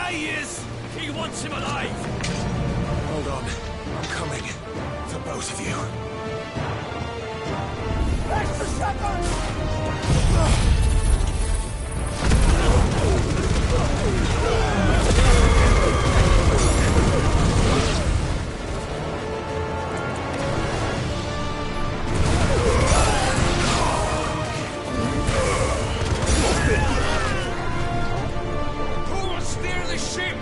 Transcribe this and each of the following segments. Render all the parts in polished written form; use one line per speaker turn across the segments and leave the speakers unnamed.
There he is! He wants him alive!
Hold on. I'm coming. For both of you.
Extra shotgun!
Who will steer the ship?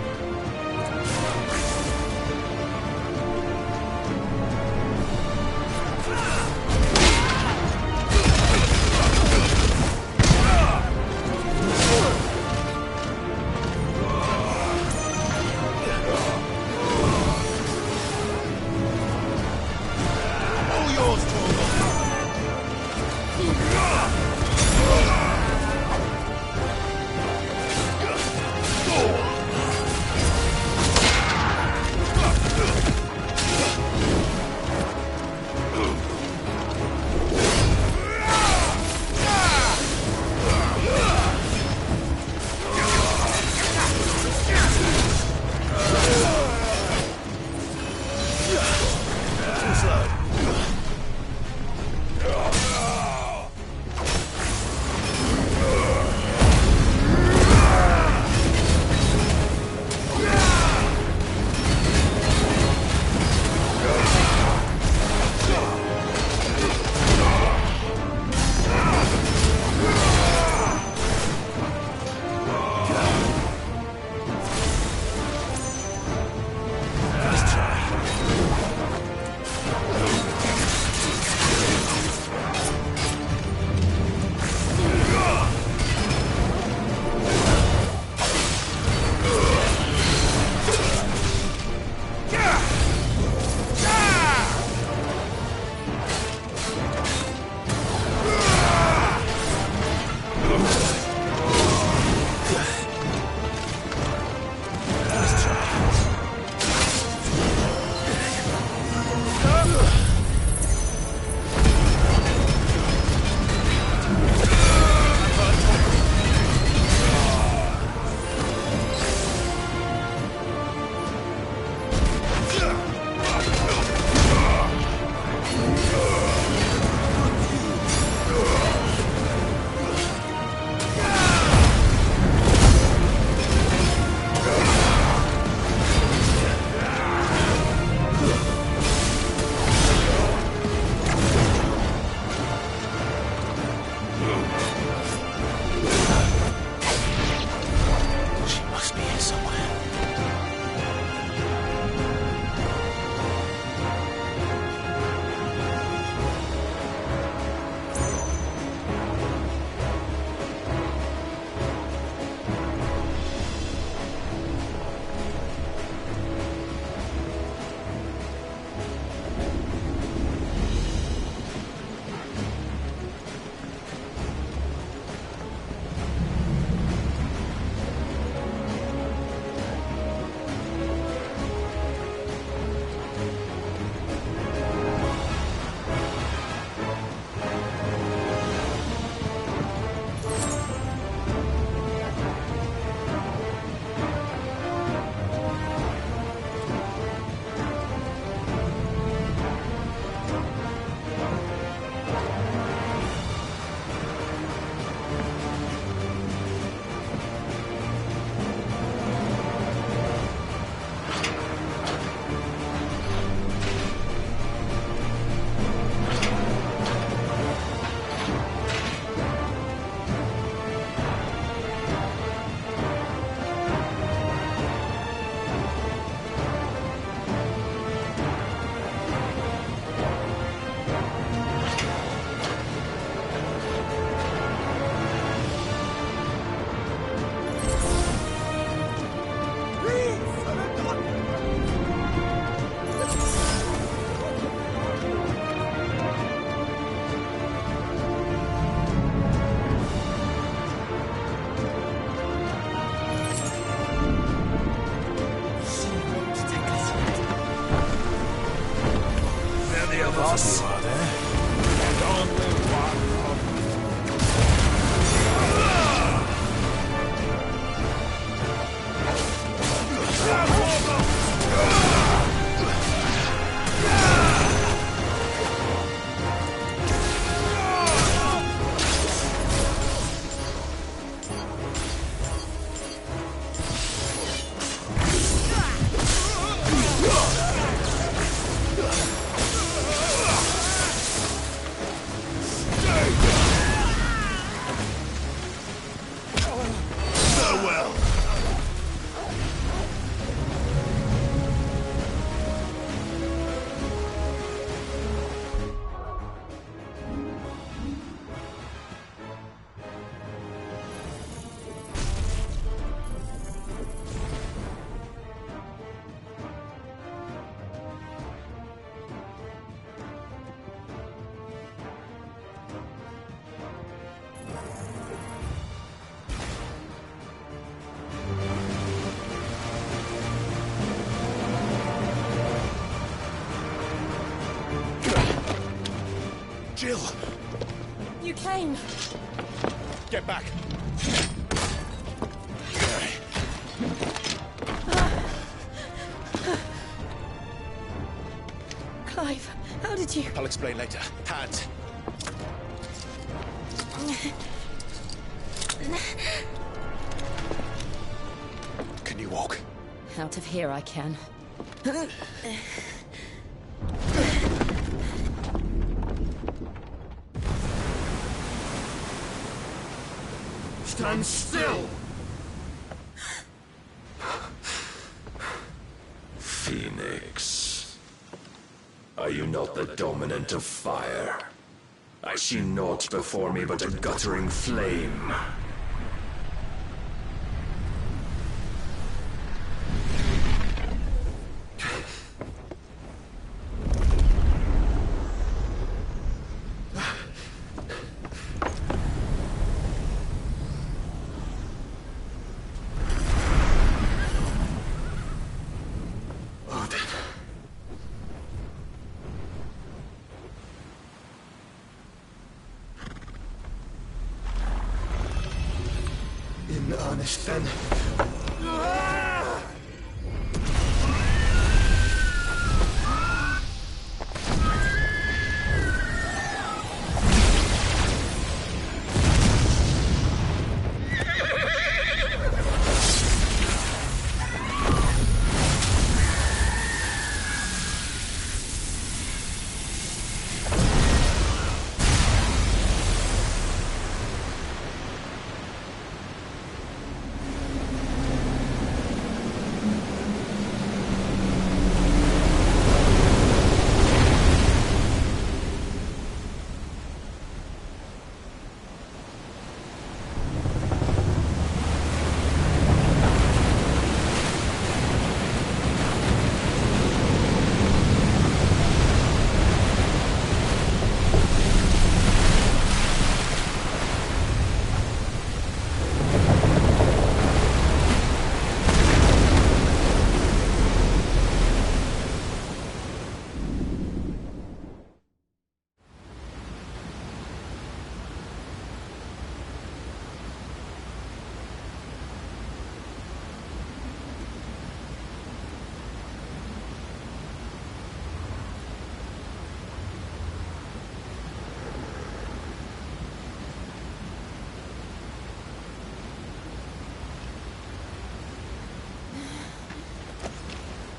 boss. Jill!
You came.
Get back!
Clive, how did you...
I'll explain later. Hands! Can you walk?
Out of here I can.
Stand still!
Phoenix. Are you not the dominant of fire? I see naught before me but a guttering flame.
In earnest, then.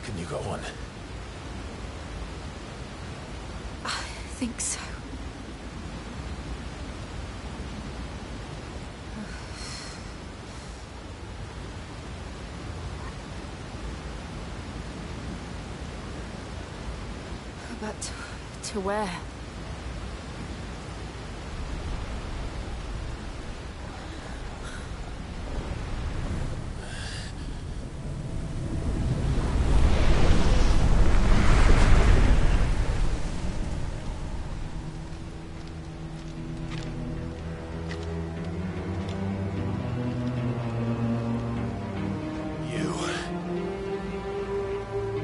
Can you go on?
I think so. But to where?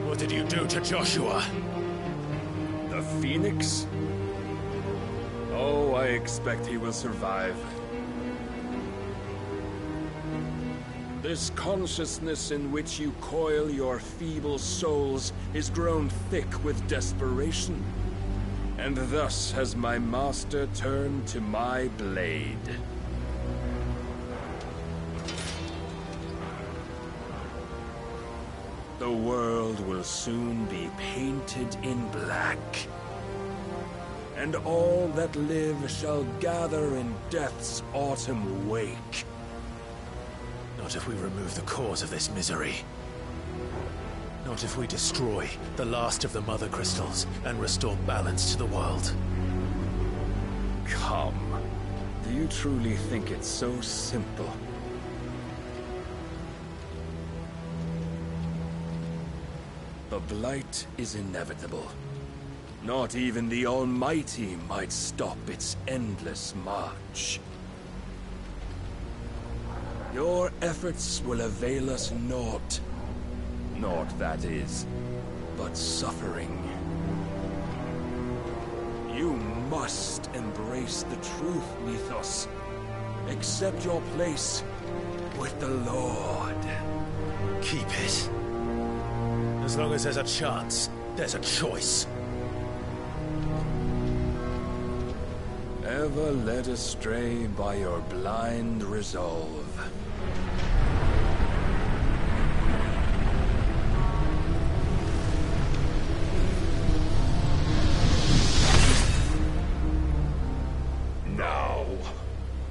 What did you do to Joshua?
The Phoenix? Oh, I expect he will survive. This consciousness in which you coil your feeble souls is grown thick with desperation. And thus has my master turned to my blade. The world will soon be painted in black. And all that live shall gather in death's autumn wake.
Not if we remove the cause of this misery. Not if we destroy the last of the Mother Crystals and restore balance to the world.
Come. Do you truly think it's so simple? The blight is inevitable. Not even the Almighty might stop its endless march. Your efforts will avail us naught. Naught, that is, but suffering. You must embrace the truth, Mythos. Accept your place with the Lord.
Keep it. As long as there's a chance, there's a choice.
Ever led astray by your blind resolve.
Now,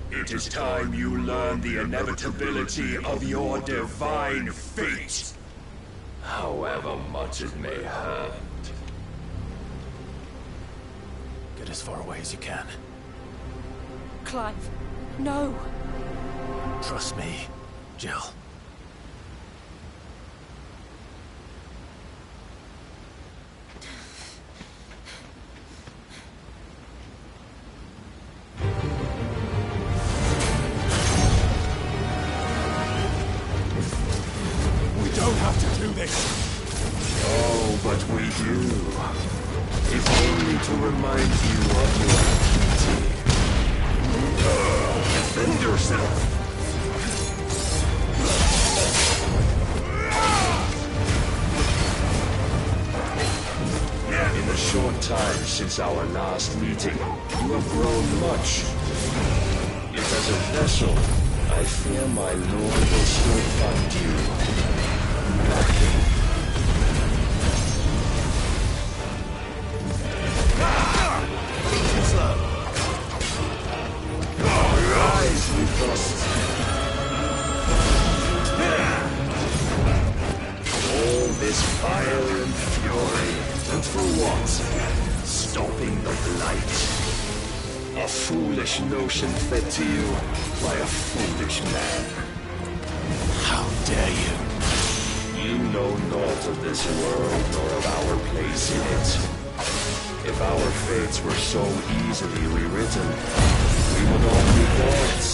it is time you learn the inevitability of your divine fate. However much it may hurt.
Get as far away as you can.
Clive, no.
Trust me, Jill.
We don't have to do this. Oh, but we do. If only to remind you of your duty. Defend yourself! In the short time since our last meeting, you have grown much. If as a vessel, I fear my lord will still find you lacking. Rise, Mythos! All this fire and fury, and for what? Stopping the blight. A foolish notion fed to you by a foolish man.
How dare you?
You know naught of this world nor of our place in it. If our fates were so easily rewritten, we would all be gods.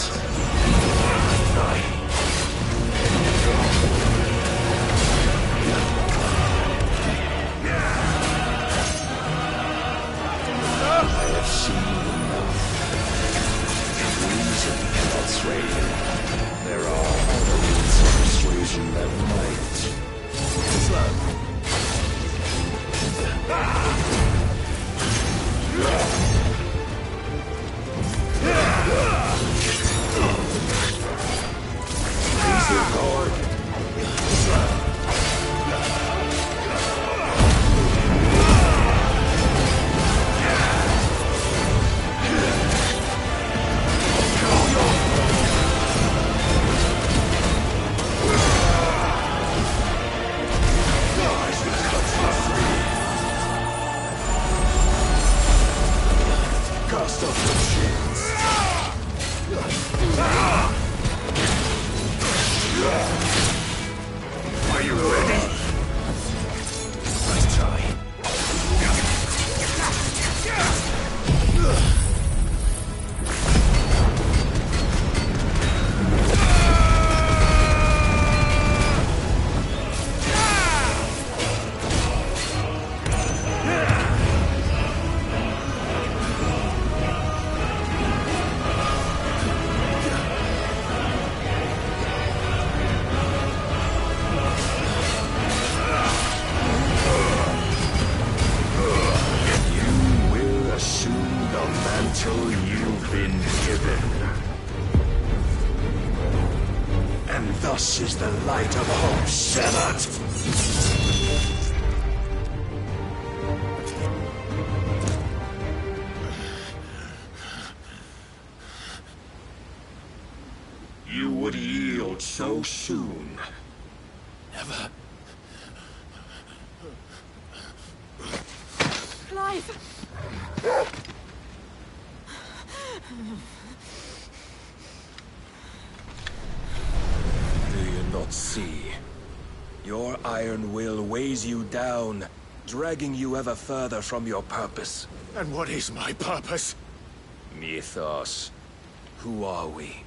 I have seen enough. Reason cannot sway him. There are other means of persuasion that might.
Slow.
Raise your guard. Cast off your chains. Are you ready?
Let's try.
You've been given. And thus is the light of hope severed. You would yield so soon.
Never.
Clive!
Do you not see? Your iron will weighs you down, dragging you ever further from your purpose.
And what is my purpose?
Mythos. Who are we?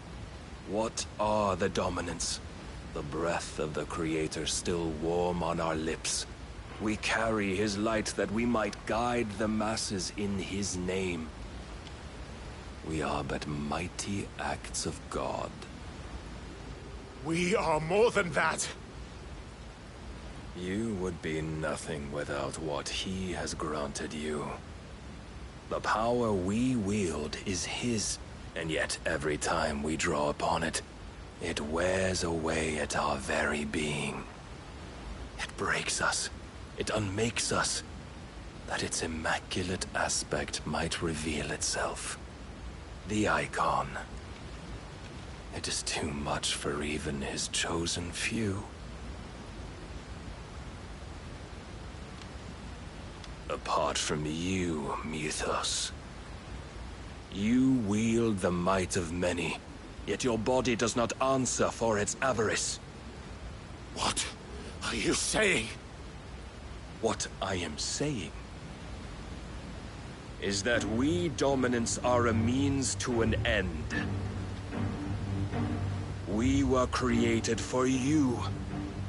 What are the dominants? The breath of the Creator still warm on our lips.
We carry his light that we might guide the masses in his name. We are but mighty acts of God.
We are more than that.
You would be nothing without what he has granted you. The power we wield is his, and yet every time we draw upon it, it wears away at our very being. It breaks us. It unmakes us, that its immaculate aspect might reveal itself. The icon. It is too much for even his chosen few. Apart from you, Mythos, you wield the might of many, yet your body does not answer for its avarice.
What are you saying?
What I am saying is that we dominants are a means to an end. We were created for you,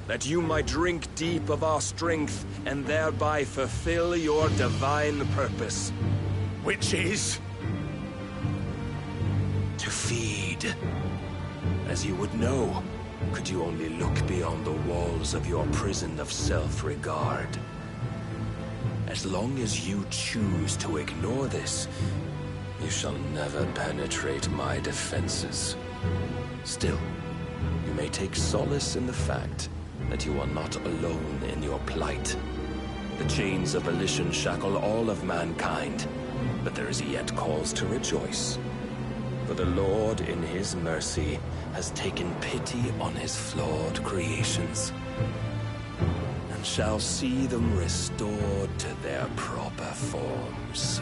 that you might drink deep of our strength and thereby fulfill your divine purpose.
Which is?
To feed. As you would know, could you only look beyond the walls of your prison of self-regard. As long as you choose to ignore this, you shall never penetrate my defenses. Still, you may take solace in the fact that you are not alone in your plight. The chains of volition shackle all of mankind, but there is yet cause to rejoice. For the Lord, in his mercy, has taken pity on his flawed creations, and shall see them restored to their proper forms.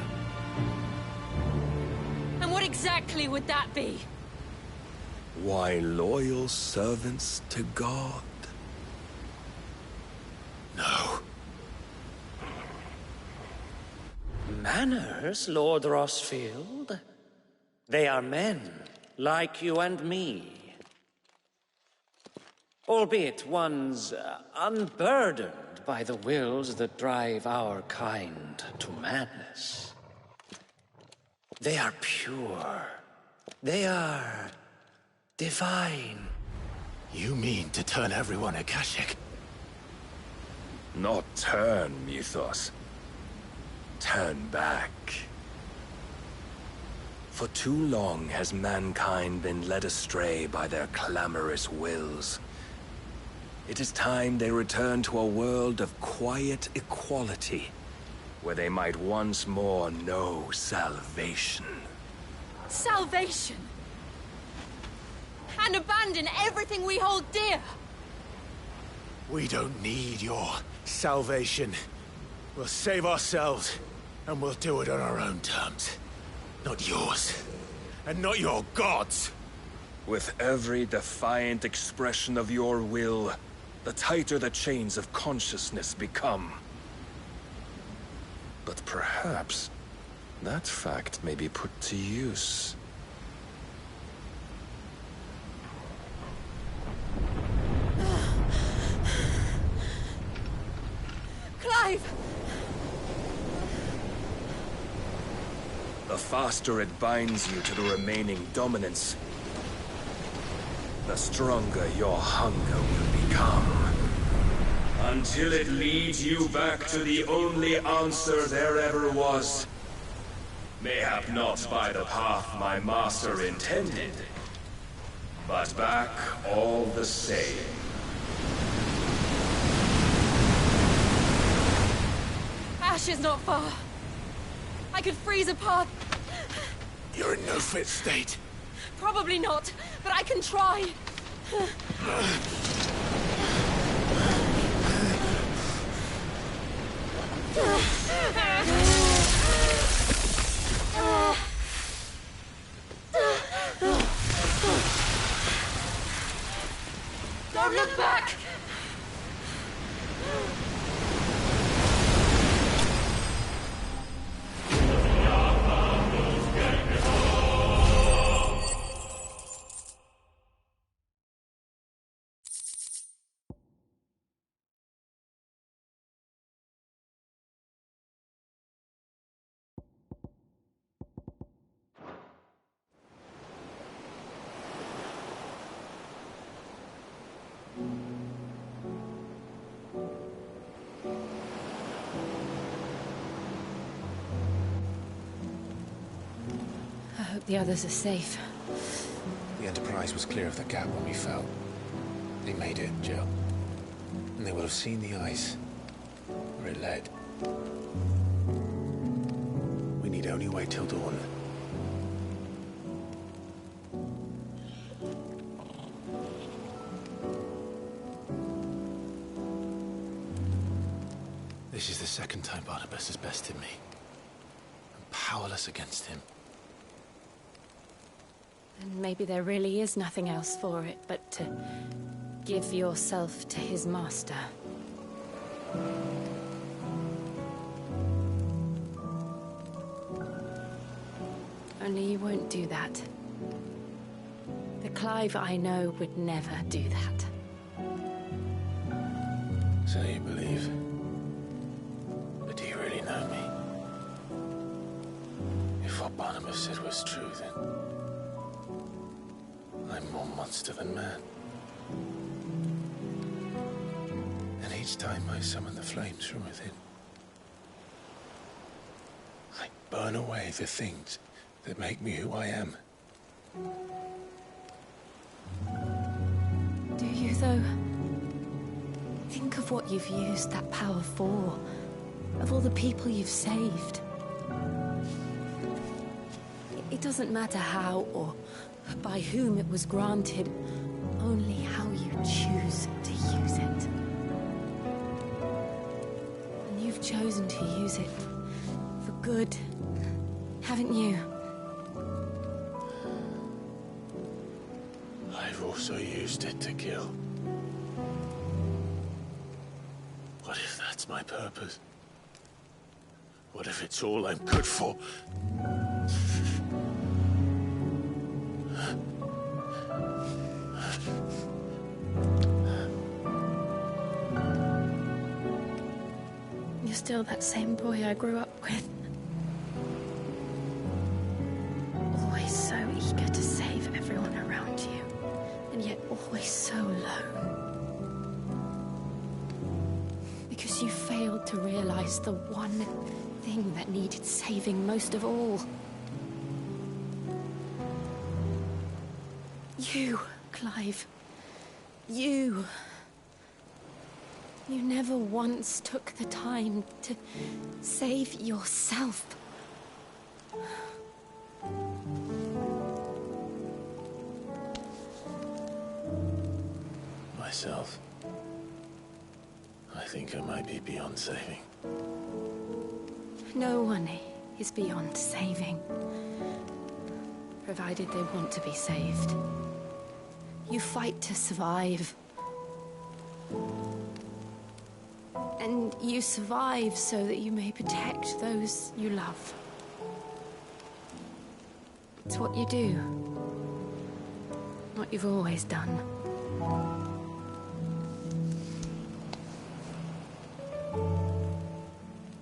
And what exactly would that be?
Why, loyal servants to God.
No.
Manners, Lord Rossfield? They are men, like you and me. Albeit ones unburdened by the wills that drive our kind to madness. They are pure. They are divine.
You mean to turn everyone Akashic?
Not turn, Mythos. Turn back. For too long has mankind been led astray by their clamorous wills. It is time they return to a world of quiet equality, where they might once more know salvation.
Salvation! And abandon everything we hold dear!
We don't need your salvation. We'll save ourselves, and we'll do it on our own terms. Not yours. And not your gods!
With every defiant expression of your will, the tighter the chains of consciousness become. But perhaps that fact may be put to use.
Clive!
The faster it binds you to the remaining dominance, the stronger your hunger will become. Until it leads you back to the only answer there ever was. Mayhap not by the path my master intended, but back all the same.
Ash is not far. I could freeze a path.
You're in no fit state.
Probably not, but I can try. Don't look back! The others are safe.
The Enterprise was clear of the gap when we fell. They made it, Jill. And they will have seen the ice where it led. We need only wait till dawn. This is the second time Barnabas has bested me. I'm powerless against him.
And maybe there really is nothing else for it but to give yourself to his master. Only you won't do that. The Clive I know would never do that.
So you believe? But do you really know me? If what Barnabas said was true, then I'm more monster than man. And each time I summon the flames from within, I burn away the things that make me who I am.
Do you, though? Think of what you've used that power for. Of all the people you've saved. It doesn't matter how or by whom it was granted, only how you choose to use it. And you've chosen to use it for good, haven't you?
I've also used it to kill. What if that's my purpose? What if it's all I'm good for?
You're still that same boy I grew up with. Always so eager to save everyone around you, and yet always so alone. Because you failed to realize the one thing that needed saving most of all. You, Clive. You. You never once took the time to save yourself.
Myself? I think I might be beyond saving.
No one is beyond saving. Provided they want to be saved. You fight to survive. And you survive so that you may protect those you love. It's what you do. What you've always done.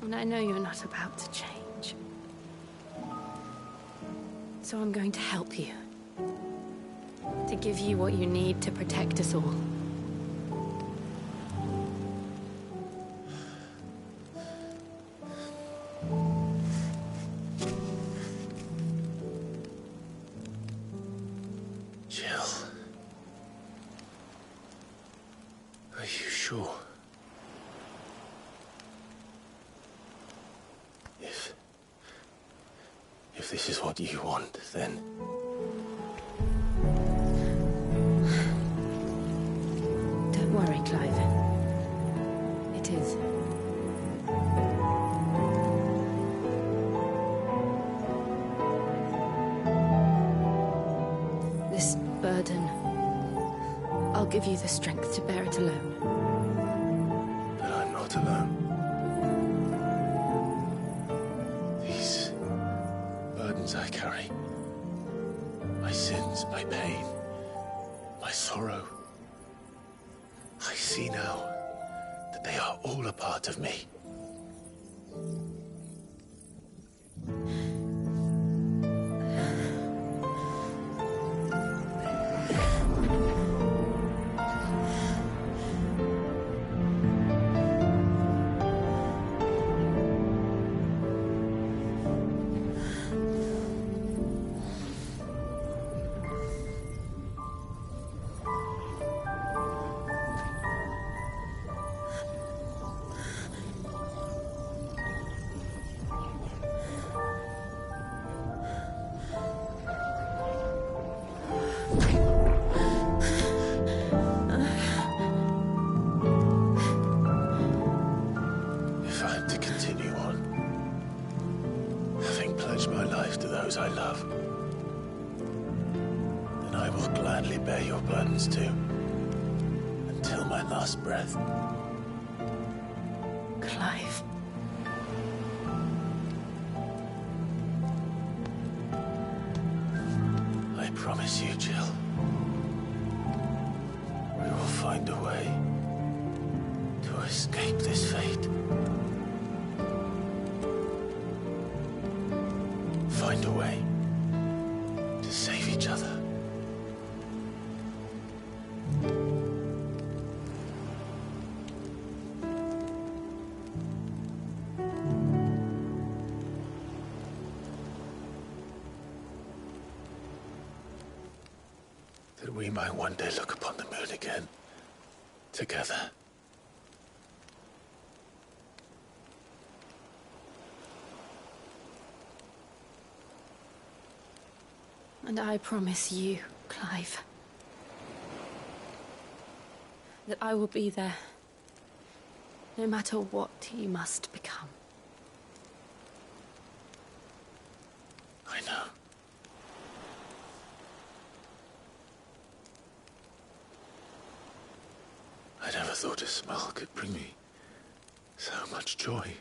And I know you're not about to change. So I'm going to help you. To give you what you need to protect us all.
Jill. Are you sure? If this is what you want, then...
Don't worry, Clive. It is. This burden, I'll give you the strength to bear it alone.
But I'm not alone. These burdens I carry, my sins, my pain, my sorrow, I see now that they are all a part of me. those I love. And I will gladly bear your burdens too, until my last breath.
Clive.
I promise you, Jill. We will find a way to escape this fate. Find a way to save each other. That we might one day look upon the moon again, together.
And I promise you, Clive, that I will be there, no matter what you must become.
I know. I never thought a smile could bring me so much joy.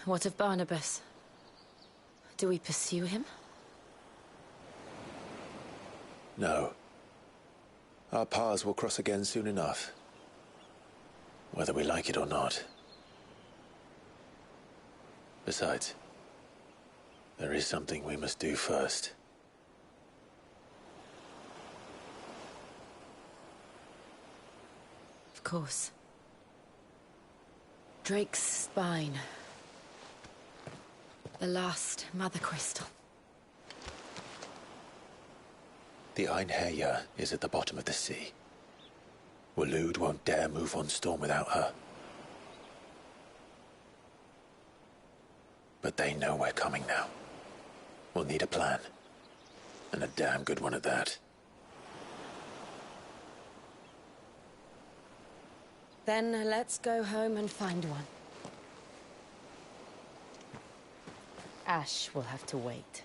What of Barnabas? Do we pursue him?
No. Our paths will cross again soon enough. Whether we like it or not. Besides, there is something we must do first.
Of course. Drake's spine. The last Mother Crystal.
The Einherjar is at the bottom of the sea. Waloed won't dare move on Storm without her. But they know we're coming now. We'll need a plan. And a damn good one at that.
Then let's go home and find one. Ash will have to wait.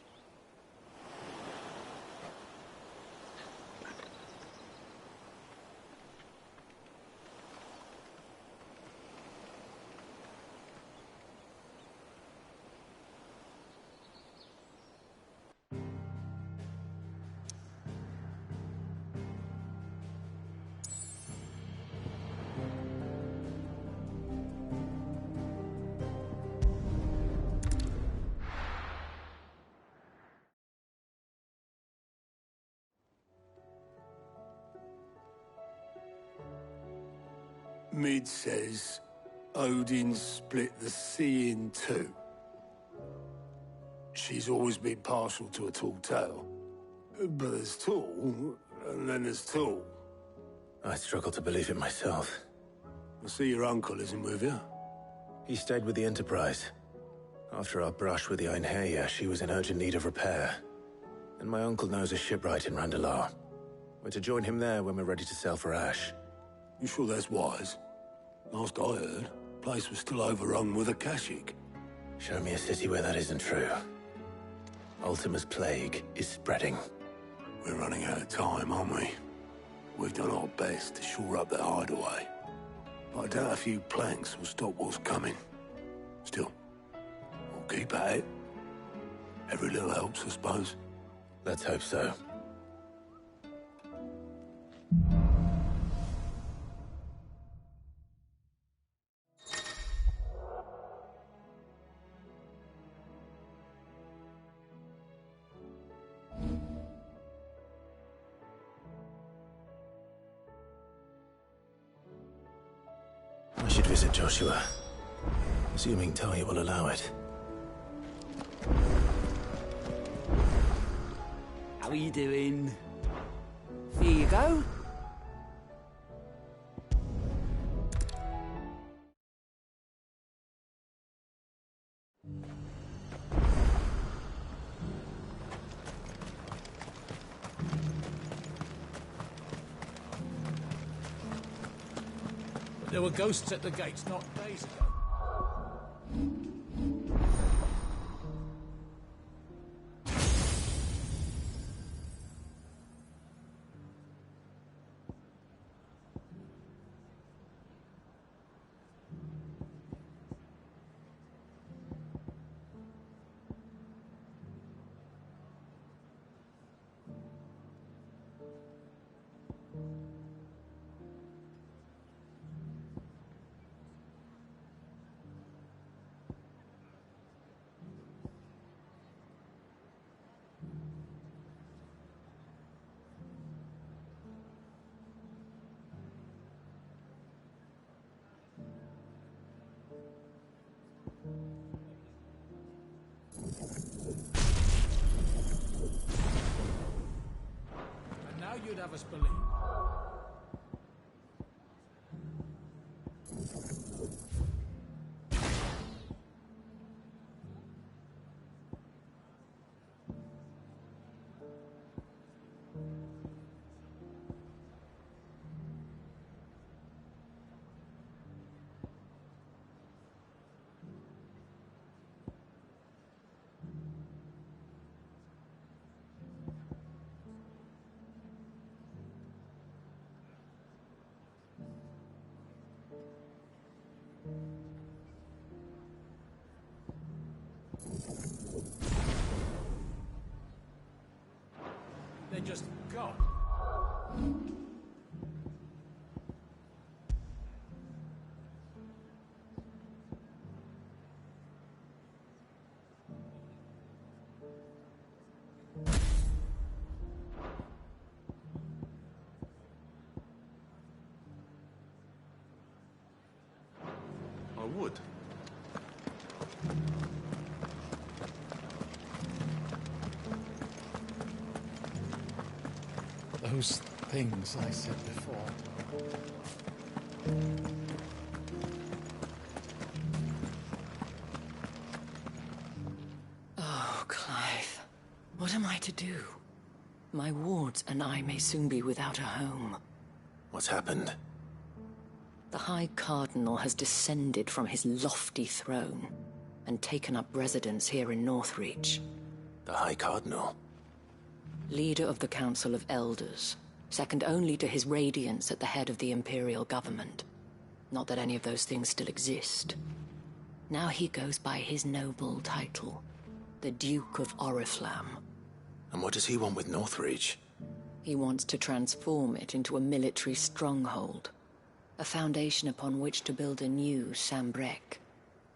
Mid says Odin split the sea in two. She's always been partial to a tall tale. But there's tall, and then there's tall.
I struggle to believe it myself.
I see your uncle isn't with you.
He stayed with the Enterprise. After our brush with the Einherjar, she was in urgent need of repair. And my uncle knows a shipwright in Randalar. We're to join him there when we're ready to sail for Ash.
You sure that's wise? Last I heard, the place was still overrun with Akashic.
Show me a city where that isn't true. Ultima's plague is spreading.
We're running out of time, aren't we? We've done our best to shore up the hideaway. But I doubt a few planks will stop what's coming. Still, we'll keep at it. Every little helps, I suppose.
Let's hope so. I should visit Joshua, assuming Talia will allow it.
How are you doing? Here you go.
There were ghosts at the gates not days ago. You'd have us believe. They're just gone.
I would.
Those things I said before.
Oh, Clive. What am I to do? My wards and I may soon be without a home.
What's happened?
The High Cardinal has descended from his lofty throne and taken up residence here in Northreach.
The High Cardinal?
Leader of the Council of Elders, second only to his Radiance at the head of the Imperial government. Not that any of those things still exist. Now he goes by his noble title, the Duke of Oriflamme.
And what does he want with Northreach?
He wants to transform it into a military stronghold, a foundation upon which to build a new Sambrek.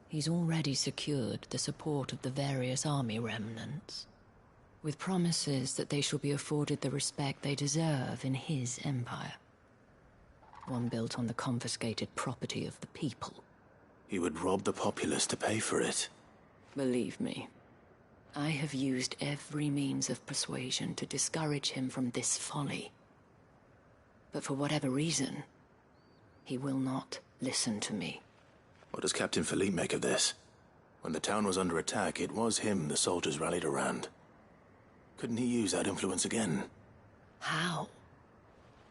He's already secured the support of the various army remnants, with promises that they shall be afforded the respect they deserve in his empire. One built on the confiscated property of the people.
He would rob the populace to pay for it.
Believe me, I have used every means of persuasion to discourage him from this folly. But for whatever reason, he will not listen to me.
What does Captain Philippe make of this? When the town was under attack, it was him the soldiers rallied around. Couldn't he use that influence again?
How?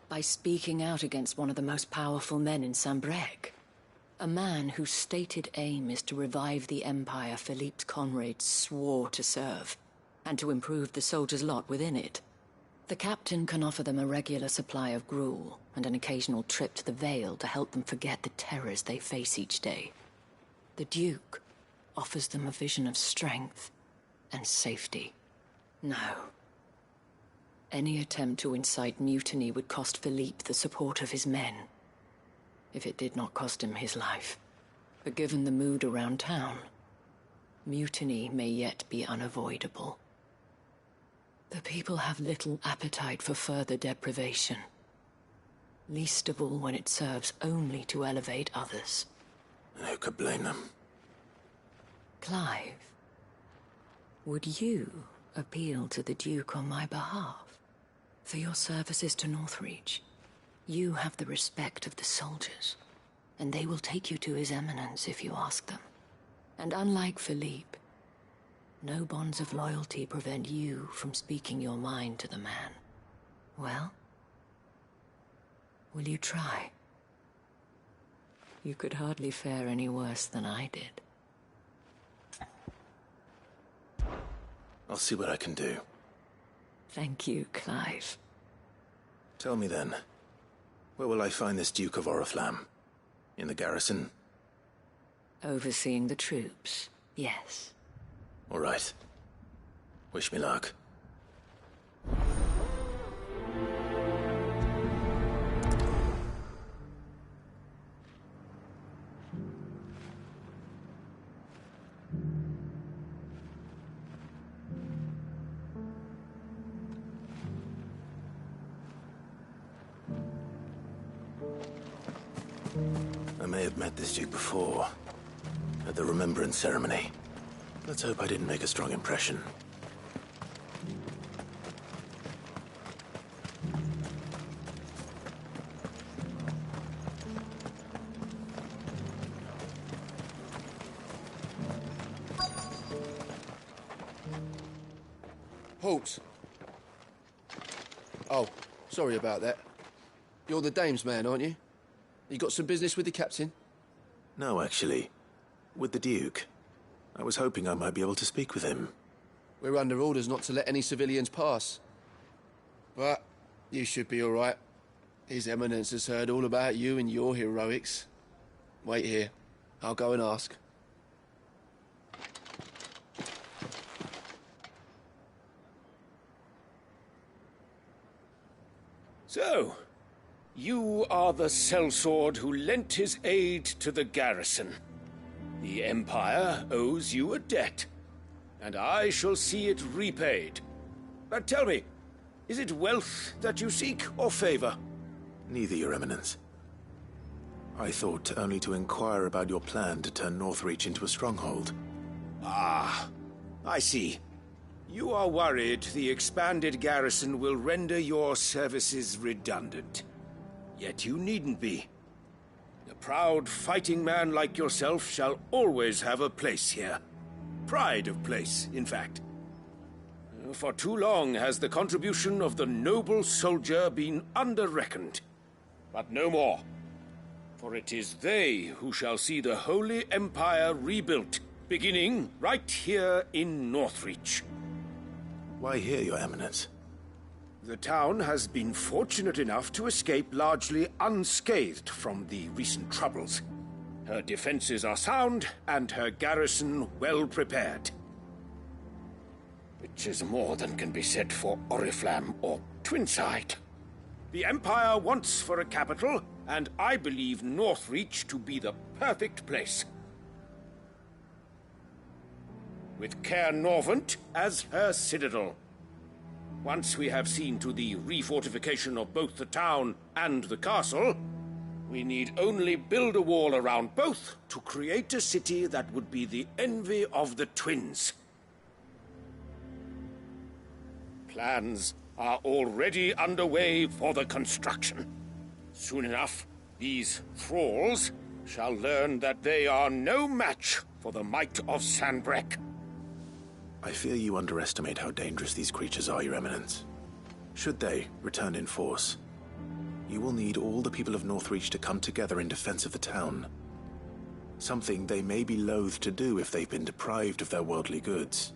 By speaking out against one of the most powerful men in Sambrec. A man whose stated aim is to revive the empire Philippe's comrades swore to serve, and to improve the soldiers' lot within it. The captain can offer them a regular supply of gruel, and an occasional trip to the Vale to help them forget the terrors they face each day. The Duke offers them a vision of strength and safety. No. Any attempt to incite mutiny would cost Philippe the support of his men, if it did not cost him his life. But given the mood around town, mutiny may yet be unavoidable. The people have little appetite for further deprivation, least of all when it serves only to elevate others.
And who could blame them?
Clive, would you appeal to the Duke on my behalf? For your services to Northreach, you have the respect of the soldiers, and they will take you to His Eminence if you ask them. And unlike Philippe, no bonds of loyalty prevent you from speaking your mind to the man. Well, will you try? You could hardly fare any worse than I did.
I'll see what I can do.
Thank you, Clive.
Tell me then, where will I find this Duke of Oriflamme? In the garrison?
Overseeing the troops, yes.
All right. Wish me luck. I may have met this Duke before, at the Remembrance Ceremony. Let's hope I didn't make a strong impression.
Halt! Oh, sorry about that. You're the dame's man, aren't you? You got some business with the captain?
No, actually. With the Duke. I was hoping I might be able to speak with him.
We're under orders not to let any civilians pass. But you should be all right. His Eminence has heard all about you and your heroics. Wait here. I'll go and ask.
So, you are the sellsword who lent his aid to the garrison. The Empire owes you a debt, and I shall see it repaid. But tell me, is it wealth that you seek, or favor?
Neither, Your Eminence. I thought only to inquire about your plan to turn Northreach into a stronghold.
Ah, I see. You are worried the expanded garrison will render your services redundant. Yet you needn't be. A proud fighting man like yourself shall always have a place here. Pride of place, in fact. For too long has the contribution of the noble soldier been under-reckoned. But no more. For it is they who shall see the Holy Empire rebuilt, beginning right here in Northreach.
Why here, Your Eminence?
The town has been fortunate enough to escape largely unscathed from the recent troubles. Her defenses are sound, and her garrison well prepared. Which is more than can be said for Oriflamme or Twinside. The Empire wants for a capital, and I believe Northreach to be the perfect place. With Caer Norvent as her citadel. Once we have seen to the refortification of both the town and the castle, we need only build a wall around both to create a city that would be the envy of the twins. Plans are already underway for the construction. Soon enough, these thralls shall learn that they are no match for the might of Sanbreque.
I fear you underestimate how dangerous these creatures are, Your Eminence. Should they return in force, you will need all the people of Northreach to come together in defense of the town. Something they may be loath to do if they've been deprived of their worldly goods.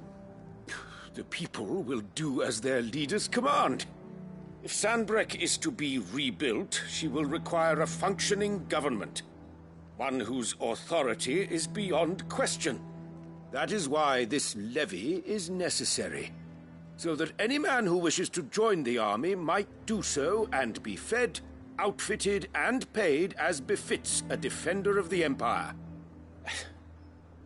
The people will do as their leaders command. If Sanbreque is to be rebuilt, she will require a functioning government. One whose authority is beyond question. That is why this levy is necessary. So that any man who wishes to join the army might do so and be fed, outfitted, and paid as befits a defender of the Empire.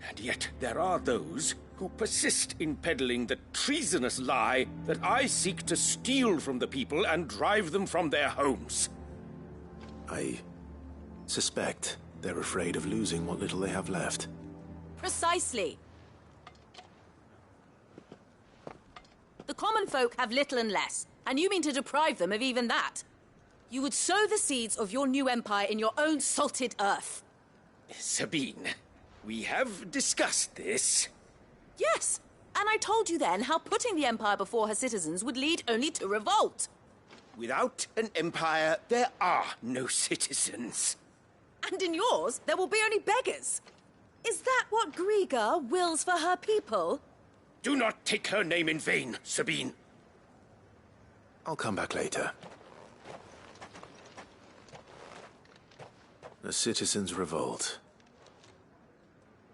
And yet there are those who persist in peddling the treasonous lie that I seek to steal from the people and drive them from their homes.
I suspect they're afraid of losing what little they have left.
Precisely. The common folk have little and less, and you mean to deprive them of even that. You would sow the seeds of your new empire in your own salted earth.
Sabine, we have discussed this.
Yes, and I told you then how putting the empire before her citizens would lead only to revolt.
Without an empire, there are no citizens.
And in yours, there will be only beggars. Is that what Griga wills for her people?
Do not take her name in vain, Sabine.
I'll come back later. The citizens revolt.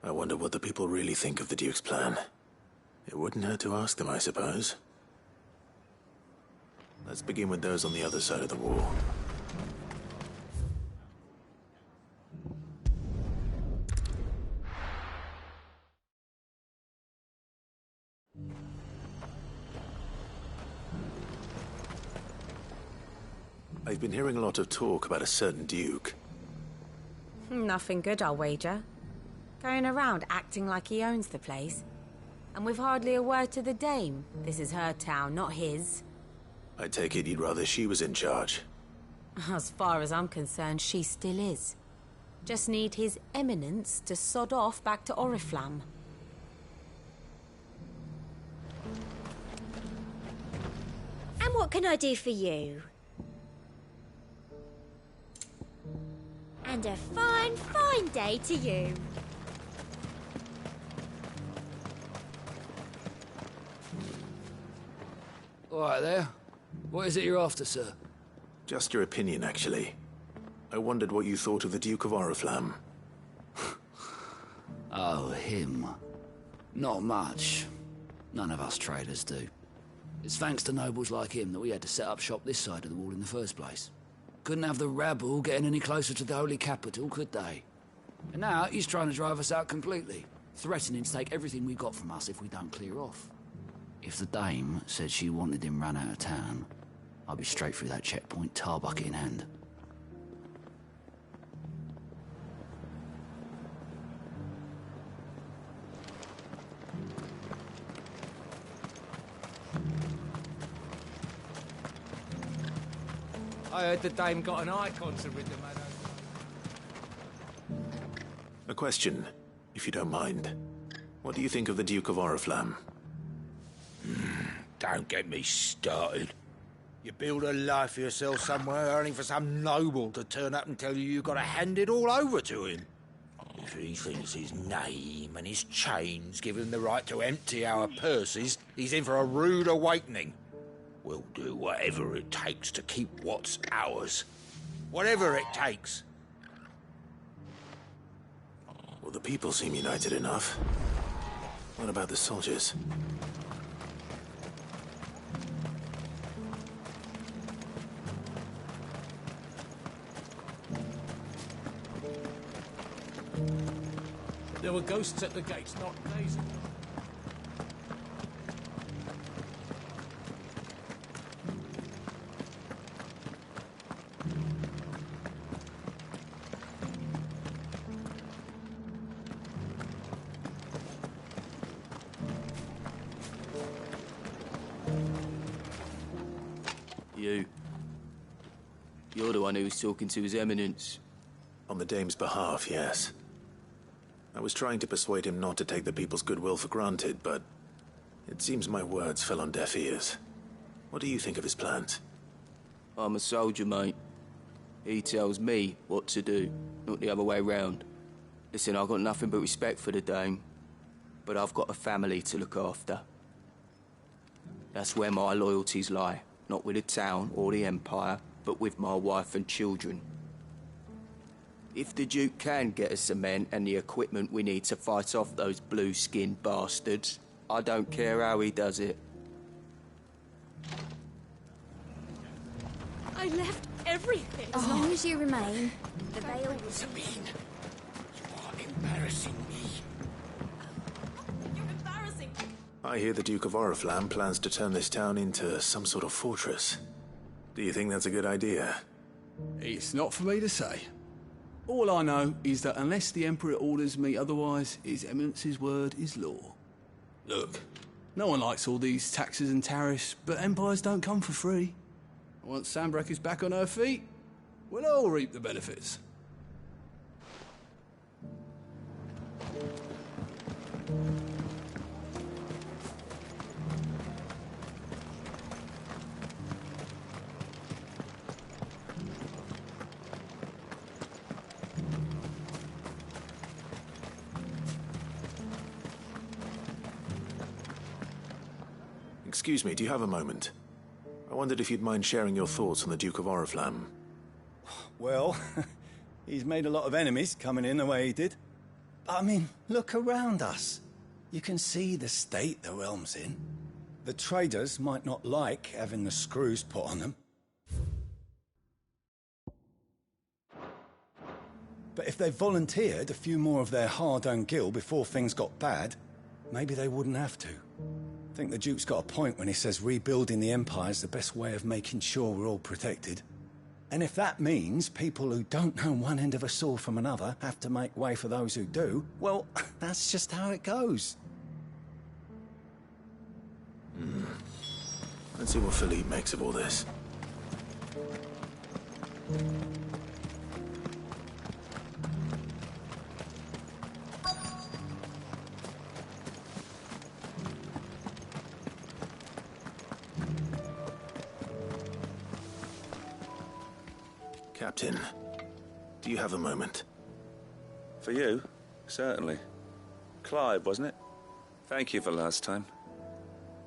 I wonder what the people really think of the Duke's plan. It wouldn't hurt to ask them, I suppose. Let's begin with those on the other side of the wall. I've been hearing a lot of talk about a certain Duke.
Nothing good, I'll wager. Going around acting like he owns the place. And with hardly a word to the dame. This is her town, not his.
I take it you'd rather she was in charge.
As far as I'm concerned, she still is. Just need his eminence to sod off back to Oriflamme.
And what can I do for you? And a fine, fine day to you.
All right there. What is it you're after, sir?
Just your opinion, actually. I wondered what you thought of the Duke of Oriflamme.
Oh, him. Not much. None of us traders do. It's thanks to nobles like him that we had to set up shop this side of the wall in the first place. Couldn't have the rabble getting any closer to the holy capital, could they? And now he's trying to drive us out completely, threatening to take everything we got from us if we don't clear off. If the dame said she wanted him run out of town, I'd be straight through that checkpoint, tar bucket in hand.
I heard the dame got an icon to rid the man over.
A question, if you don't mind. What do you think of the Duke of Oriflamme?
Don't get me started. You build a life for yourself somewhere, only for some noble to turn up and tell you you've got to hand it all over to him. If he thinks his name and his chains give him the right to empty our purses, he's in for a rude awakening. We'll do whatever it takes to keep what's ours. Whatever it takes.
Well, the people seem united enough. What about the soldiers?
There were ghosts at the gates not days ago.
You're the one who was talking to His Eminence.
On the dame's behalf, yes. I was trying to persuade him not to take the people's goodwill for granted, but It seems my words fell on deaf ears. What do you think of his plans?
I'm a soldier, mate. He tells me what to do, not the other way round. Listen, I've got nothing but respect for the Dame, but I've got a family to look after. That's where my loyalties lie, not with the town or the Empire, but with my wife and children. If the Duke can get us the men and the equipment we need to fight off those blue-skinned bastards, I don't care how he does it.
I left everything. As long as you remain, the veil will...
Sabine, you are embarrassing me.
You're embarrassing.
I hear the Duke of Oriflamme plans to turn this town into some sort of fortress. Do you think that's a good idea?
It's not for me to say. All I know is that unless the Emperor orders me otherwise, His Eminence's word is law. Look, no one likes all these taxes and tariffs, but empires don't come for free. Once Sanbreque is back on her feet, we'll all reap the benefits.
Excuse me, do you have a moment? I wondered if you'd mind sharing your thoughts on the Duke of Oriflamme.
Well, he's made a lot of enemies coming in the way he did. I mean, look around us. You can see the state the realm's in. The traders might not like having the screws put on them. But if they volunteered a few more of their hard-earned gil before things got bad, maybe they wouldn't have to. I think the Duke's got a point when he says rebuilding the Empire's the best way of making sure we're all protected. And if that means people who don't know one end of a sword from another have to make way for those who do, well, that's just how it goes.
Let's see what Philippe makes of all this. Captain, do you have a moment?
For you? Certainly. Clive, wasn't it? Thank you for last time.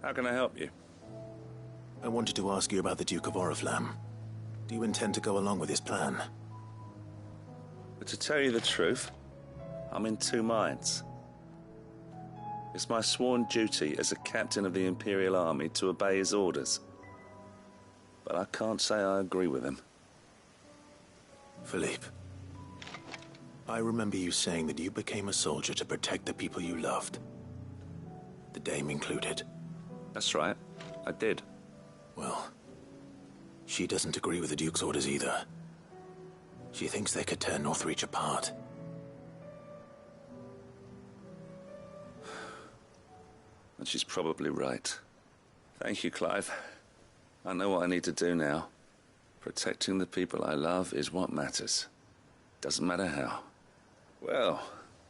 How can I help you?
I wanted to ask you about the Duke of Oriflamme. Do you intend to go along with his plan?
But to tell you the truth, I'm in two minds. It's my sworn duty as a captain of the Imperial Army to obey his orders. But I can't say I agree with him.
Philippe, I remember you saying that you became a soldier to protect the people you loved. The Dame included.
That's right, I did.
Well, she doesn't agree with the Duke's orders either. She thinks they could tear Northreach apart.
And she's probably right. Thank you, Clive. I know what I need to do now. Protecting the people I love is what matters. Doesn't matter how. Well,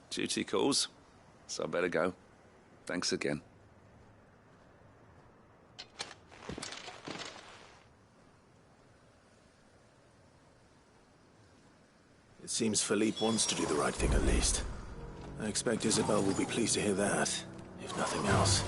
duty calls, so I better go. Thanks again.
It seems Philippe wants to do the right thing at least. I expect Isabel will be pleased to hear that, if nothing else.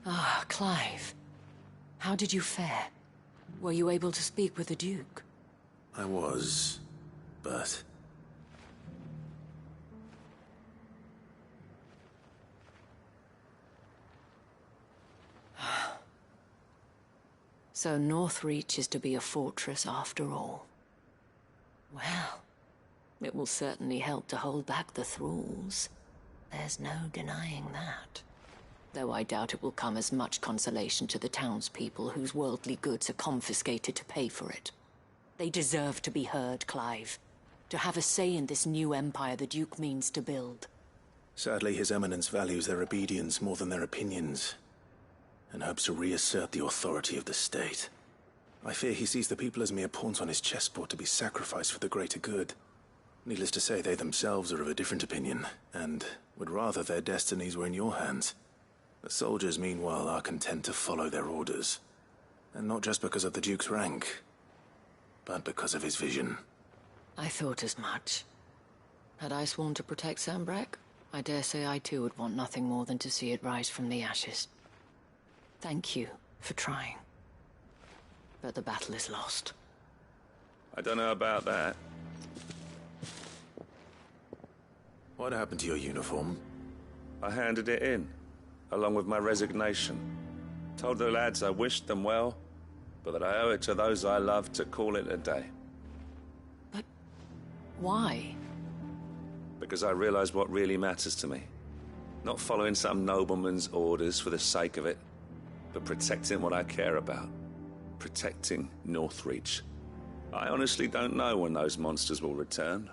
Ah, Clive. How did you fare? Were you able to speak with the Duke?
I was, but...
So Northreach is to be a fortress after all. Well, it will certainly help to hold back the thralls. There's no denying that. Though I doubt it will come as much consolation to the townspeople whose worldly goods are confiscated to pay for it. They deserve to be heard, Clive. To have a say in this new empire the Duke means to build.
Sadly, His Eminence values their obedience more than their opinions, and hopes to reassert the authority of the state. I fear he sees the people as mere pawns on his chessboard to be sacrificed for the greater good. Needless to say, they themselves are of a different opinion, and would rather their destinies were in your hands. The soldiers, meanwhile, are content to follow their orders. And not just because of the Duke's rank, but because of his vision.
I thought as much. Had I sworn to protect Sambrek, I dare say I too would want nothing more than to see it rise from the ashes. Thank you for trying. But the battle is lost.
I don't know about that.
What happened to your uniform?
I handed it in, along with my resignation. Told the lads I wished them well, but that I owe it to those I love to call it a day.
But why?
Because I realized what really matters to me. Not following some nobleman's orders for the sake of it, but protecting what I care about. Protecting Northreach. I honestly don't know when those monsters will return,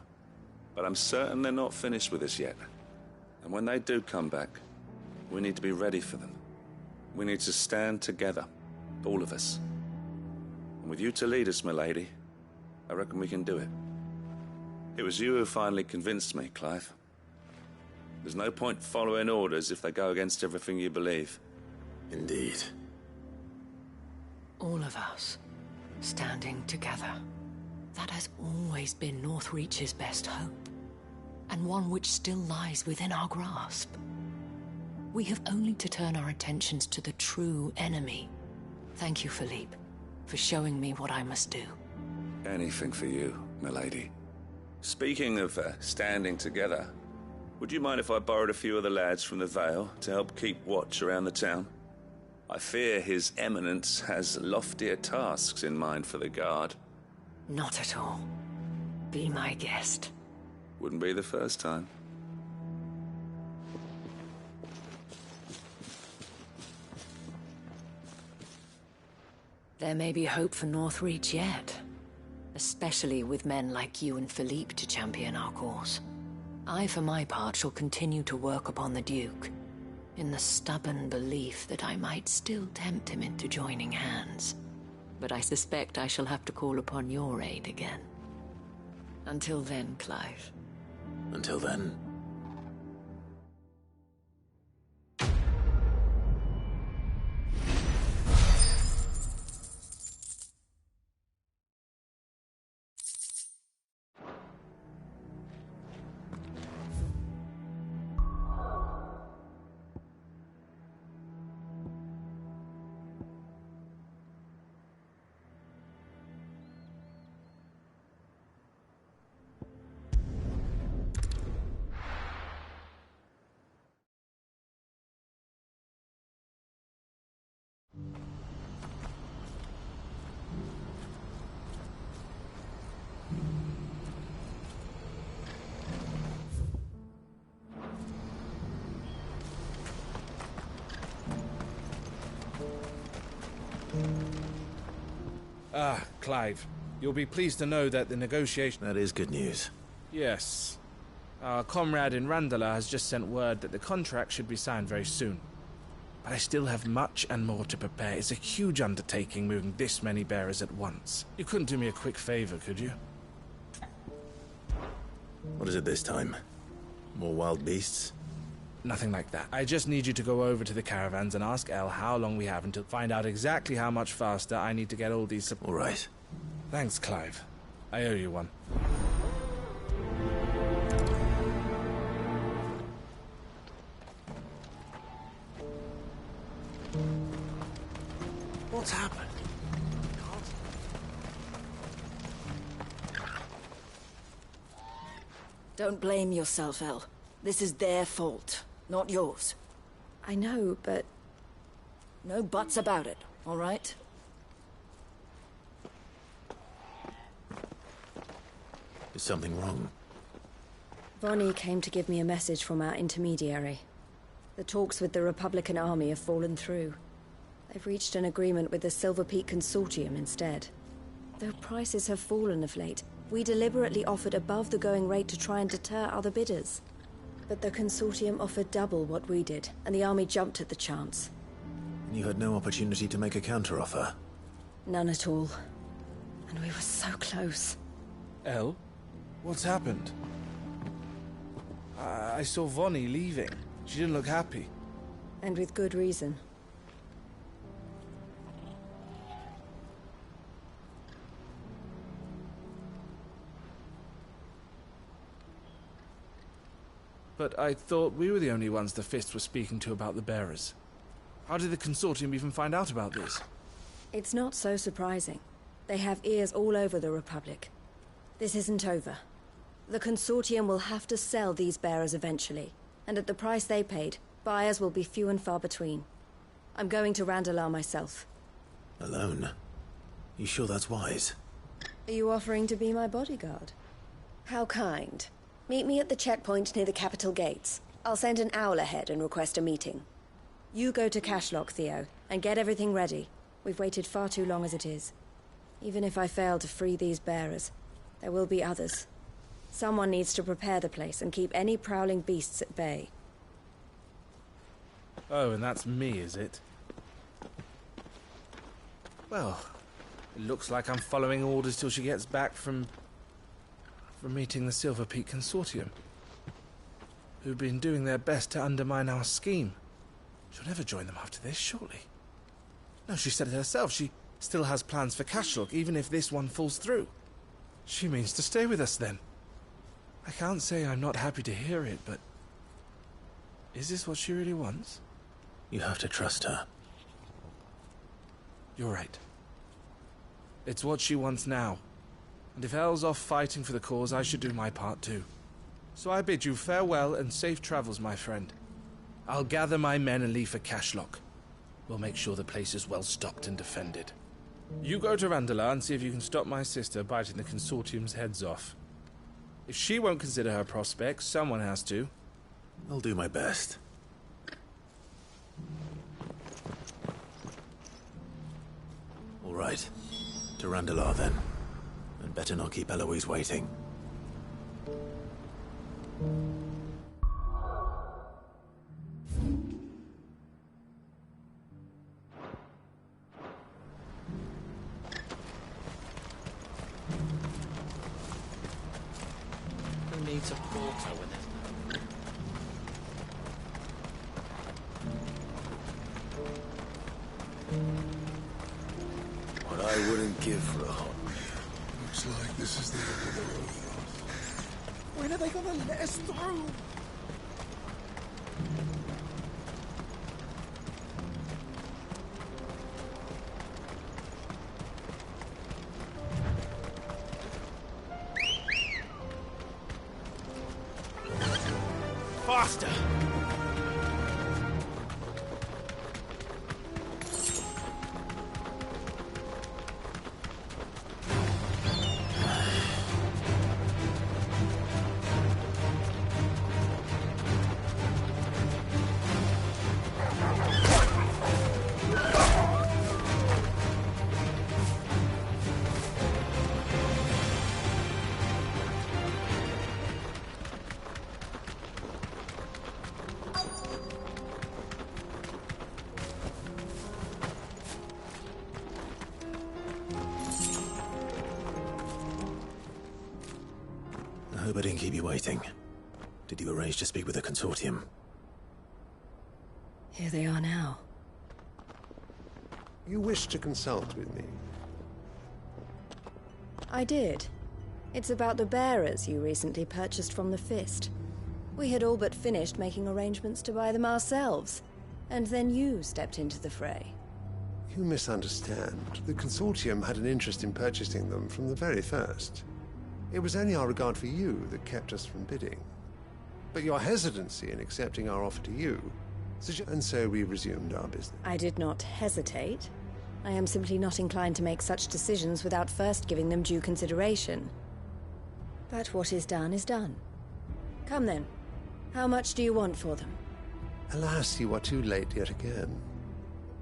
but I'm certain they're not finished with us yet. And when they do come back, we need to be ready for them. We need to stand together, all of us. And with you to lead us, milady, I reckon we can do it. It was you who finally convinced me, Clive. There's no point following orders if they go against everything you believe.
Indeed.
All of us, standing together. That has always been Northreach's best hope, and one which still lies within our grasp. We have only to turn our attentions to the true enemy. Thank you, Philippe, for showing me what I must do.
Anything for you, milady. Speaking of standing together, would you mind if I borrowed a few of the lads from the Vale to help keep watch around the town? I fear His Eminence has loftier tasks in mind for the guard.
Not at all. Be my guest.
Wouldn't be the first time.
There may be hope for Northreach yet. Especially with men like you and Philippe to champion our cause. I, for my part, shall continue to work upon the Duke, in the stubborn belief that I might still tempt him into joining hands. But I suspect I shall have to call upon your aid again. Until then, Clive.
Until then.
Ah, Clive. You'll be pleased to know that the negotiation...
That is good news.
Yes. Our comrade in Randala has just sent word that the contract should be signed very soon. But I still have much and more to prepare. It's a huge undertaking moving this many bearers at once. You couldn't do me a quick favor, could you?
What is it this time? More wild beasts?
Nothing like that. I just need you to go over to the caravans and ask El how long we have until find out exactly how much faster I need to get all these...
All right.
Thanks, Clive. I owe you one.
What's happened?
Don't blame yourself, El. This is their fault, not yours.
I know, but...
No buts about it, all right?
Is something wrong?
Vonnie came to give me a message from our intermediary. The talks with the Republican army have fallen through. They've reached an agreement with the Silver Peak Consortium instead. Though prices have fallen of late, we deliberately offered above the going rate to try and deter other bidders. But the Consortium offered double what we did, and the army jumped at the chance.
And you had no opportunity to make a counteroffer?
None at all. And we were so close.
Elle? What's happened? I saw Vonnie leaving. She didn't look happy.
And with good reason.
But I thought we were the only ones the Fist were speaking to about the bearers. How did the Consortium even find out about this?
It's not so surprising. They have ears all over the Republic. This isn't over. The Consortium will have to sell these bearers eventually, and at the price they paid, buyers will be few and far between. I'm going to Randalar myself.
Alone? You sure that's wise?
Are you offering to be my bodyguard? How kind. Meet me at the checkpoint near the Capital Gates. I'll send an owl ahead and request a meeting. You go to Cashlock, Theo, and get everything ready. We've waited far too long as it is. Even if I fail to free these bearers, there will be others. Someone needs to prepare the place and keep any prowling beasts at bay.
Oh, and that's me, is it? Well, it looks like I'm following orders till she gets back from meeting the Silver Peak Consortium, who've been doing their best to undermine our scheme. She'll never join them after this, surely. No, she said it herself. She still has plans for Cashlock, even if this one falls through. She means to stay with us, then. I can't say I'm not happy to hear it, but... is this what she really wants?
You have to trust her.
You're right. It's what she wants now. And if Elle's off fighting for the cause, I should do my part too. So I bid you farewell and safe travels, my friend. I'll gather my men and leave for Cashlock. We'll make sure the place is well stocked and defended. You go to Randalar and see if you can stop my sister biting the Consortium's heads off. If she won't consider her prospects, someone has to.
I'll do my best. All right. To Randalar, then. And better not keep Eloise waiting.
Who needs a porter when there's
What I wouldn't give for a hot meal.
Looks like this is the end of the road.
When are they gonna let us through?
Faster! I hope I didn't keep you waiting. Did you arrange to speak with the Consortium?
Here they are now.
You wish to consult with me?
I did. It's about the bearers you recently purchased from the Fist. We had all but finished making arrangements to buy them ourselves. And then you stepped into the fray.
You misunderstand. The Consortium had an interest in purchasing them from the very first. It was only our regard for you that kept us from bidding. But your hesitancy in accepting our offer to you, and so we resumed our business.
I did not hesitate. I am simply not inclined to make such decisions without first giving them due consideration. But what is done is done. Come then. How much do you want for them?
Alas, you are too late yet again.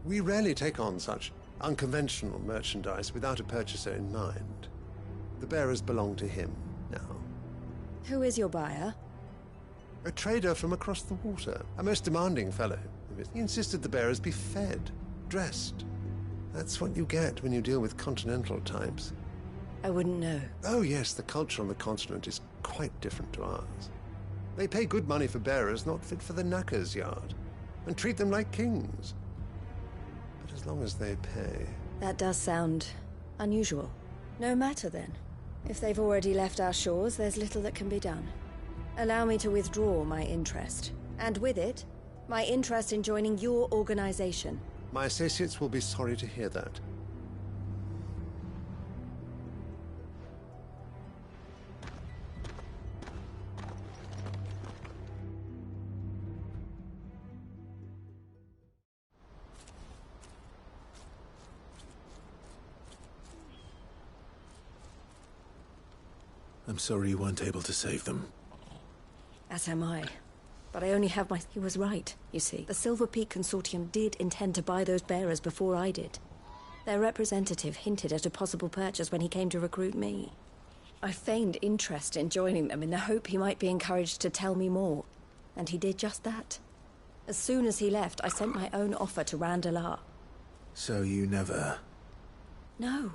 We rarely take on such unconventional merchandise without a purchaser in mind. The bearers belong to him now.
Who is your buyer?
A trader from across the water. A most demanding fellow. He insisted the bearers be fed, dressed. That's what you get when you deal with continental types.
I wouldn't know.
Oh yes, the culture on the continent is quite different to ours. They pay good money for bearers not fit for the knacker's yard, and treat them like kings. But as long as they pay...
That does sound unusual. No matter then. If they've already left our shores, there's little that can be done. Allow me to withdraw my interest. And with it, my interest in joining your organization.
My associates will be sorry to hear that.
I'm sorry you weren't able to save them.
As am I. But I only have my... He was right, you see. The Silver Peak Consortium did intend to buy those bearers before I did. Their representative hinted at a possible purchase when he came to recruit me. I feigned interest in joining them in the hope he might be encouraged to tell me more. And he did just that. As soon as he left, I sent my own offer to Randalar.
So you never...
No.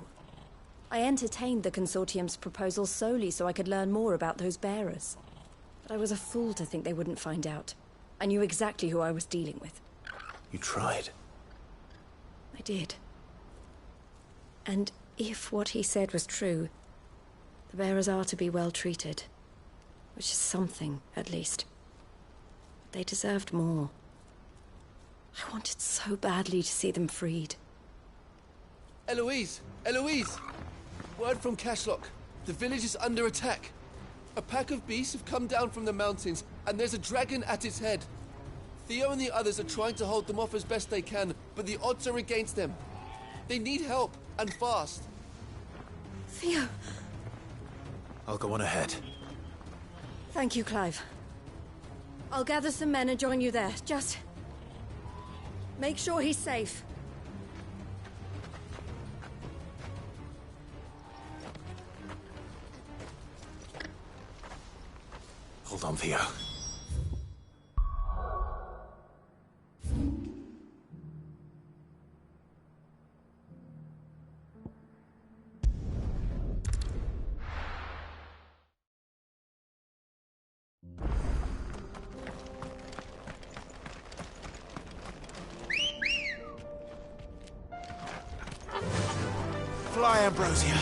I entertained the Consortium's proposal solely so I could learn more about those bearers. But I was a fool to think they wouldn't find out. I knew exactly who I was dealing with.
You tried.
I did. And if what he said was true, the bearers are to be well treated. Which is something, at least. They deserved more. I wanted so badly to see them freed.
Eloise! Eloise! Word from Cashlock. The village is under attack. A pack of beasts have come down from the mountains, and there's a dragon at its head. Theo and the others are trying to hold them off as best they can, but the odds are against them. They need help, and fast.
Theo!
I'll go on ahead.
Thank you, Clive. I'll gather some men and join you there. Just... make sure he's safe.
Hold on, Theo. Fly, Ambrosia.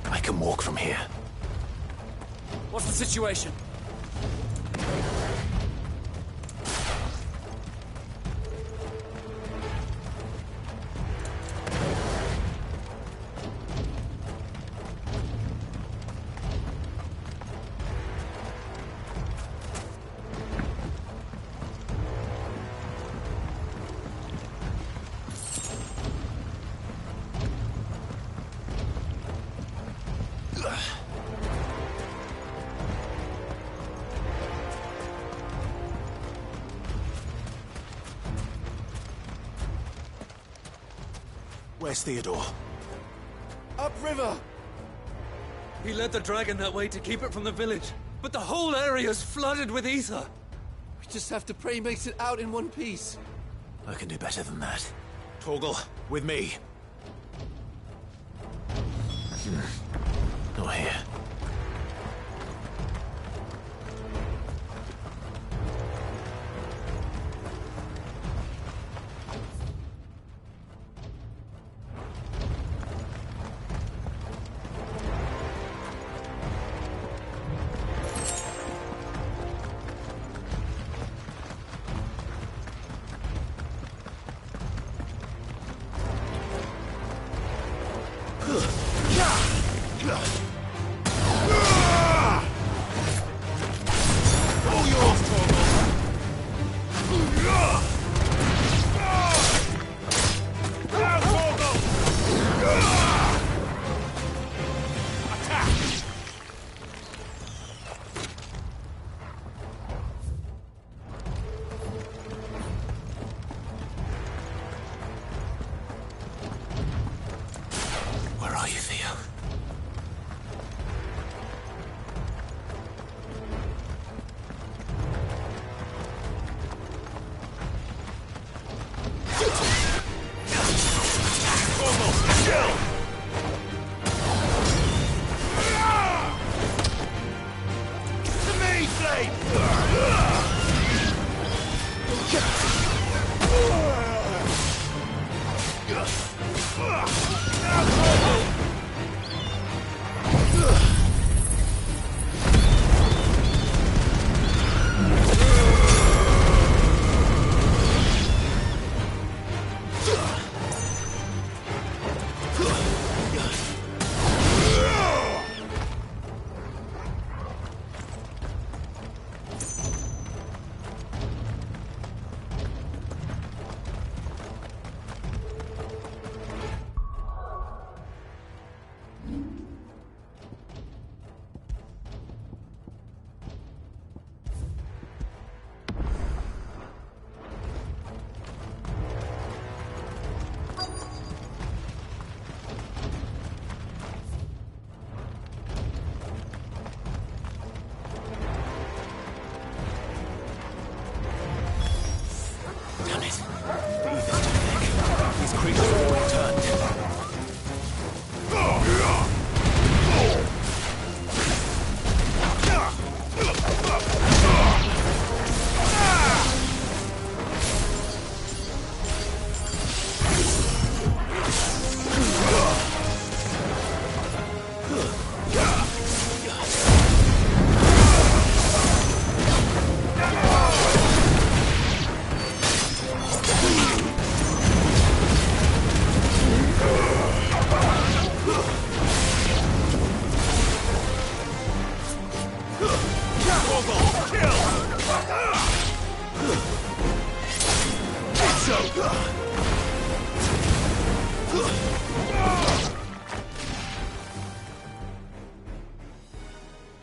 I can walk from here.
What's the situation?
Where's Theodore?
Upriver!
He led the dragon that way to keep it from the village, but the whole area's flooded with ether.
We just have to pray he makes it out in one piece.
I can do better than that. Torgal, with me. Not here.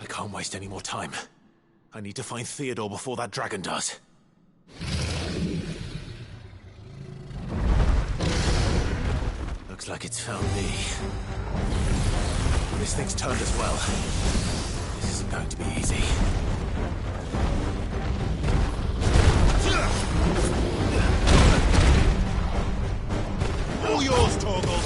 I can't waste any more time. I need to find Theodore before that dragon does. Looks like it's found me. This thing's turned as well. This isn't going to be easy. All yours, Torgal!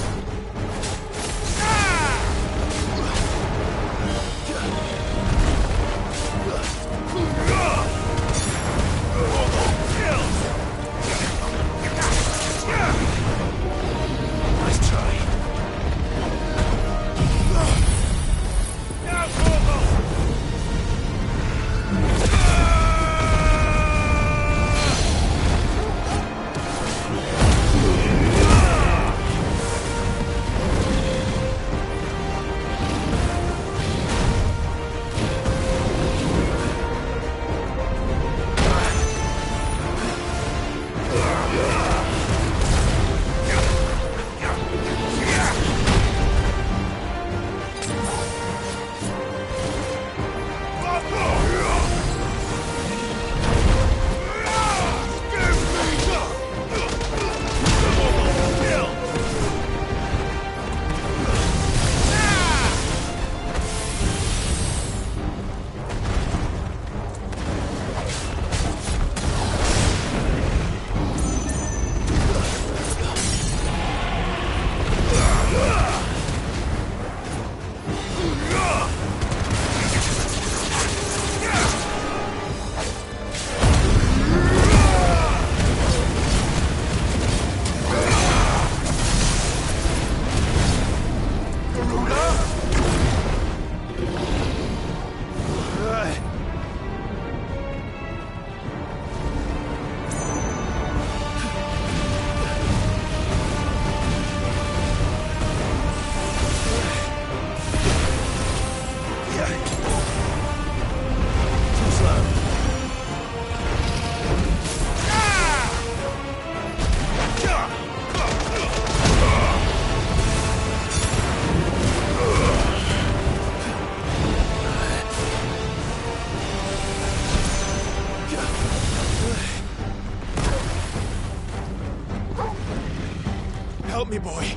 Nice try. Now, Torgal! Help me, boy.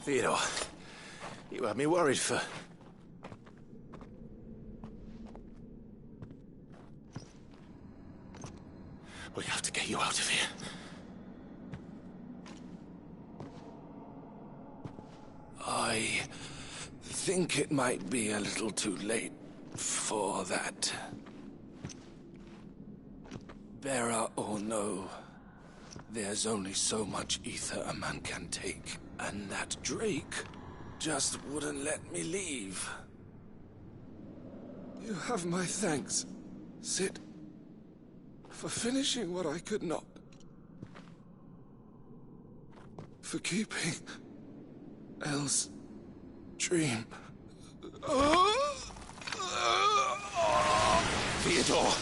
Theodore, you had me worried for... We have to get you out of here.
I think it might be a little too late for that. Bearer or no, there's only so much ether a man can take, and that Drake just wouldn't let me leave. You have my thanks, Sid, for finishing what I could not. For keeping Elle's dream.
Theodore!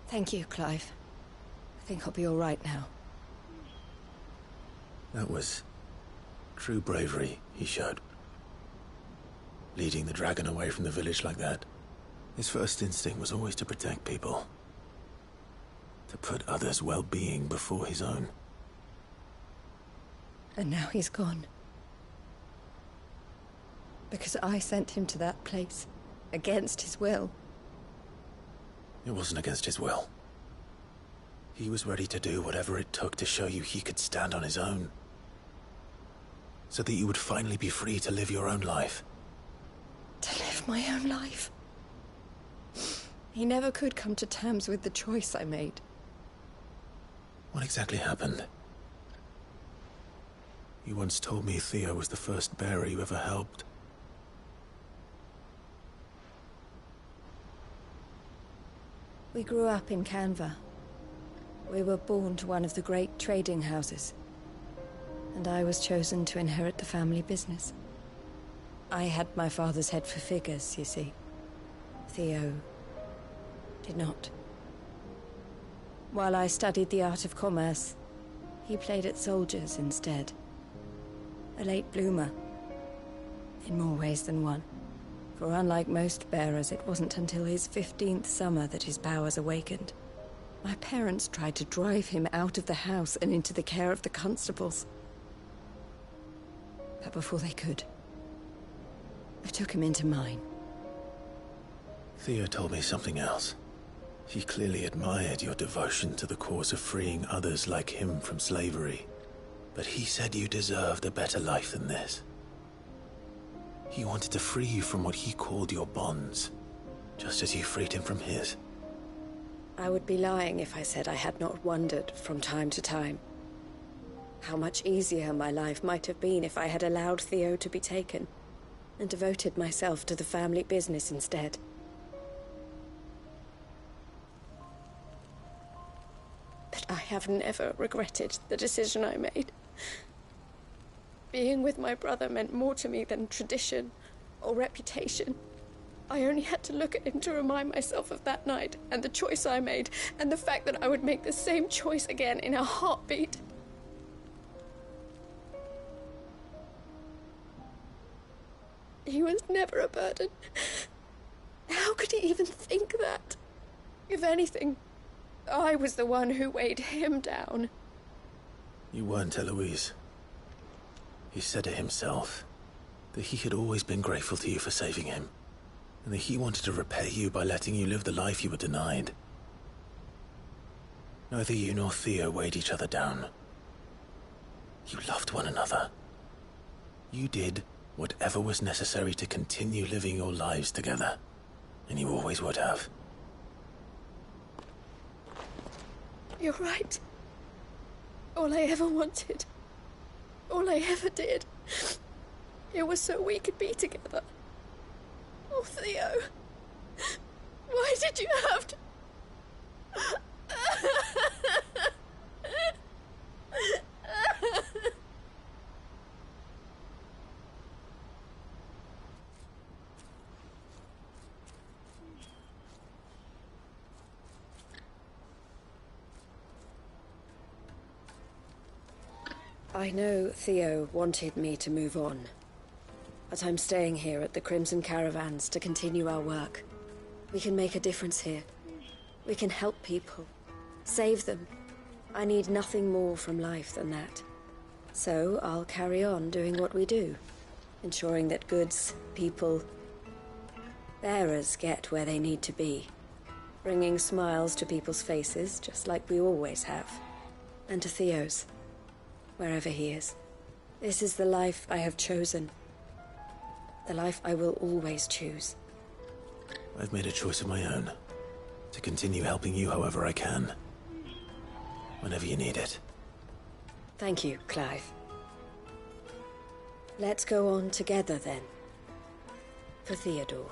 Thank you, Clive. I think I'll be all right now.
That was true bravery he showed. Leading the dragon away from the village like that. His first instinct was always to protect people. To put others' well-being before his own.
And now he's gone. Because I sent him to that place, against his will.
It wasn't against his will. He was ready to do whatever it took to show you he could stand on his own. So that you would finally be free to live your own life.
To live my own life? He never could come to terms with the choice I made.
What exactly happened? You once told me Theo was the first bearer you ever helped.
We grew up in Canva. We were born to one of the great trading houses. And I was chosen to inherit the family business. I had my father's head for figures, you see. Theo did not. While I studied the art of commerce, he played at soldiers instead. A late bloomer. In more ways than one. For unlike most bearers, it wasn't until his 15th summer that his powers awakened. My parents tried to drive him out of the house and into the care of the constables. But before they could, I took him into mine.
Theo told me something else. He clearly admired your devotion to the cause of freeing others like him from slavery. But he said you deserved a better life than this. He wanted to free you from what he called your bonds, just as you freed him from his.
I would be lying if I said I had not wondered from time to time how much easier my life might have been if I had allowed Theo to be taken and devoted myself to the family business instead. But I have never regretted the decision I made. Being with my brother meant more to me than tradition or reputation. I only had to look at him to remind myself of that night and the choice I made and the fact that I would make the same choice again in a heartbeat. He was never a burden. How could he even think that? If anything, I was the one who weighed him down.
You weren't, Eloise. He said it himself, that he had always been grateful to you for saving him, and that he wanted to repay you by letting you live the life you were denied. Neither you nor Theo weighed each other down. You loved one another. You did whatever was necessary to continue living your lives together, and you always would have.
You're right. All I ever wanted, all I ever did, it was so we could be together. Oh, Theo, why did you have to... I know Theo wanted me to move on. But I'm staying here at the Crimson Caravans to continue our work. We can make a difference here. We can help people. Save them. I need nothing more from life than that. So I'll carry on doing what we do. Ensuring that goods, people, bearers get where they need to be. Bringing smiles to people's faces, just like we always have. And to Theo's, wherever he is. This is the life I have chosen. The life I will always choose.
I've made a choice of my own. To continue helping you however I can. Whenever you need it.
Thank you, Clive. Let's go on together then. For Theodore.